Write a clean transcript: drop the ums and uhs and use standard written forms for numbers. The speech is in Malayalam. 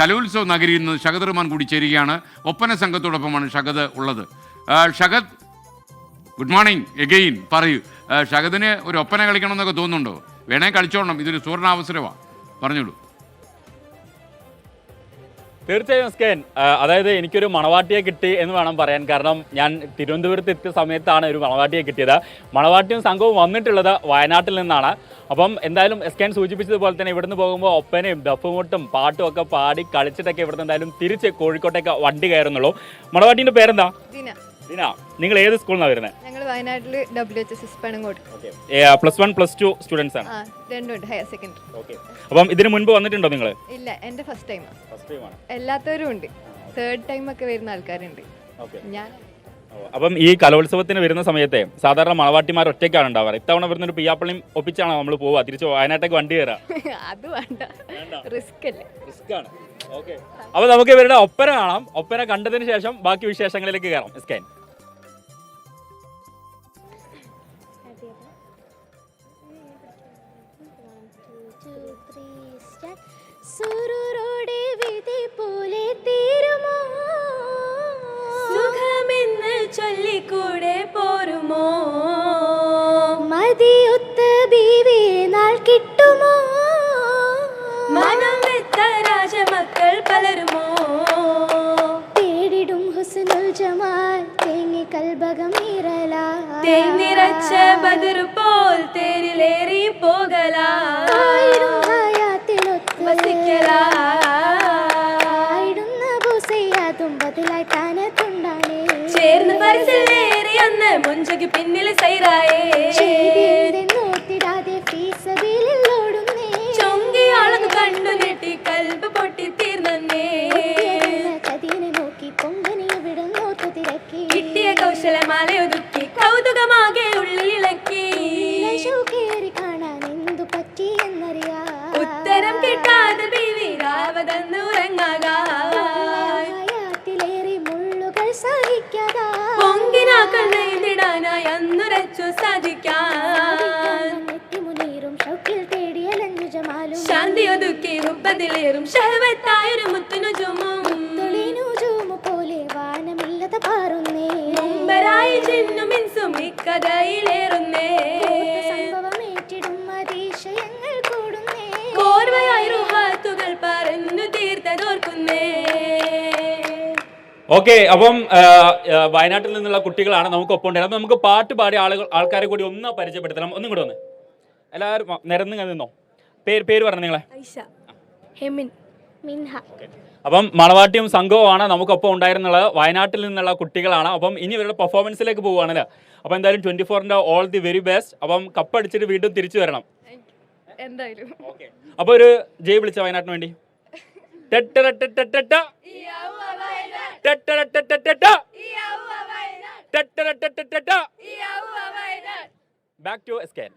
കലോത്സവ നഗരിയിൽ നിന്ന് ഷഹദ് റഹ്മാൻ കൂടി ചേരുകയാണ്. ഒപ്പന സംഘത്തോടൊപ്പമാണ് ഷഹദ് ഉള്ളത്. Shahad, good morning again. പറയൂ, ഷഹദിന് ഒരു ഒപ്പന കളിക്കണം എന്നൊക്കെ തോന്നുന്നുണ്ടോ? വേണേ കളിച്ചോളണം, ഇതൊരു സുവർണാവസരമാണ്, പറഞ്ഞോളൂ. തീർച്ചയായും സ്കേൻ, അതായത് എനിക്കൊരു മണവാട്ടിയെ കിട്ടി എന്ന് വേണം പറയാൻ. കാരണം ഞാൻ തിരുവനന്തപുരത്ത് എത്തിയ സമയത്താണ് ഒരു മണവാട്ടിയെ കിട്ടിയത്. മണവാട്ടിയും സംഘവും വന്നിട്ടുള്ളത് വയനാട്ടിൽ നിന്നാണ്. അപ്പം എന്തായാലും സ്കേൻ സൂചിപ്പിച്ചതുപോലെ തന്നെ ഇവിടുന്ന് പോകുമ്പോൾ ഒപ്പനയും ദഫുമുട്ടും പാട്ടും ഒക്കെ പാടി കളിച്ചിട്ടൊക്കെ ഇവിടുന്ന് എന്തായാലും തിരിച്ച് കോഴിക്കോട്ടേക്ക് വണ്ടി കയറുന്നുള്ളൂ. മണവാട്ടിൻ്റെ പേരെന്താ? ദിന. നിങ്ങൾ ഏത് സ്കൂളിൽ നിന്നാണ് വരുന്നത്? ഞങ്ങൾ വയനാട്ടിൽ WHS പനങ്ങോട്. +1 +2 സ്റ്റുഡൻസ് ആണ്. രണ്ടുണ്ട്, ഹയർ സെക്കൻഡറി. ഓക്കെ. അപ്പം ഇതിന് മുൻപ് വന്നിട്ടുണ്ടോ നിങ്ങൾ? ഇല്ല, എൻ്റെ ഫസ്റ്റ് ടൈമാണ്. എല്ലാത്തവരും ഉണ്ട്, തേർഡ് ടൈം ഒക്കെ വരുന്ന ആൾക്കാരുണ്ട്. ഞാൻ അപ്പം ഈ കലോത്സവത്തിന് വരുന്ന സമയത്തെ സാധാരണ മണവാട്ടിമാർ ഒറ്റയ്ക്കാണ് ഉണ്ടാവാറ്. ഇത്തവണ വരുന്ന ഒരു പിയാപ്പള്ളിയും ഒപ്പിച്ചാണ് നമ്മൾ പോവുക, തിരിച്ച് വയനാട്ടേക്ക് വണ്ടി കയറാം. അത് വേണ്ട, റിസ്ക് അല്ലേ. റിസ്ക് ആണ്. ഓക്കെ. അപ്പോൾ നമുക്ക് ഇവരുടെ ഒപ്പന കാണാം. ഒപ്പന കണ്ടതിന് ശേഷം ബാക്കി വിശേഷങ്ങളിലേക്ക് കയറാം. സ്കാൻ. സുരൂരോടെ വിധി പോലെ തീരുമോ, സുഖമെന്ന് ചൊല്ലിക്കൂടെ പോരുമോ, മതിയൊത്ത ബീവി നാൾ കിട്ടുമോ, മനം വെത്ത രാജമക്കൾ പലരുമോ, തേടിടും ഹുസ്നുൽ ജമാൽ തേങ്ങി കൽബകമീറലാ, തേങ്ങിറച്ച ബദർ പോൽ തേരിലേറി പോകലാ, ചേർന്ന് പരിസലേറി അന്ന് മുഞ്ചക്ക് പിന്നിൽ സൈറായേ, ചൊങ്കിയാളത് കണ്ടു ഞെട്ടി കൽബ് പൊട്ടി തീർന്നേ, നോക്കി പൊങ്കനി വിടങ്ങോത്തി കിട്ടിയ കൗശലമാലയൊതുക്കി കൗതുകമാകെ ഉള്ളിലിളക്കി, കാണാൻ എന്തു പറ്റി എന്നറിയാ, ഉത്തരം കിട്ടാതെ ബീവി രാവതന്ന് ഉറങ്ങാകാത്തിലേറി മുള്ളുകൾ സഹിക്കാതാ, പൊങ്കിനാക്കൾ നെയ്തിടാനായി അന്നുരച്ചു സാധിക്കാൻ, മുനീറും ഷൗക്കിൽ തേടിയലഞ്ഞു ജമാലും, ശാന്തി ഒതുക്കി ഹുബ്ബതിലേറും ഷഹവത്തായൊരു മുത്തുനു ജുമും, തുളിനു ജുമു പോലെ വാനമില്ലത പാറുന്നേ, മുമ്പരായി ജിന്നും ഇൻസും ഇക്കഥയിലേറുന്നേ, സംഭവമേറ്റിടും അതിശയങ്ങൾ കൂടുന്നേ, കോർവയായി റുഹാത്തുകൾ പറഞ്ഞു തീർത്തതോർക്കുന്നേ. ഓക്കെ. അപ്പം വയനാട്ടിൽ നിന്നുള്ള കുട്ടികളാണ് നമുക്ക് ഒപ്പം ഉണ്ടായത്. അപ്പം നമുക്ക് പാട്ട് പാടിയ ആൾക്കാരെ കൂടി ഒന്ന് പരിചയപ്പെടുത്തണം. ഒന്നും കൂടെ ഒന്ന് എല്ലാവരും നിരന്ന് നിന്നോ. പേര് പറഞ്ഞു നിങ്ങളെ. അപ്പം മണവാട്ടിയും സംഘവുമാണ് നമുക്കൊപ്പം ഉണ്ടായിരുന്നുള്ളത്. വയനാട്ടിൽ നിന്നുള്ള കുട്ടികളാണ്. അപ്പം ഇനി ഇവരുടെ പെർഫോമൻസിലേക്ക് പോവുകയാണല്ലോ. അപ്പം എന്തായാലും 24ന്റെ ഓൾ ദി വെരി ബെസ്റ്റ്. അപ്പം കപ്പടിച്ചിട്ട് വീണ്ടും തിരിച്ചു വരണം എന്തായാലും. അപ്പോൾ ഒരു ജയ് വിളിച്ച വയനാട്ടിന് വേണ്ടി. Back to എസ്കേൻ.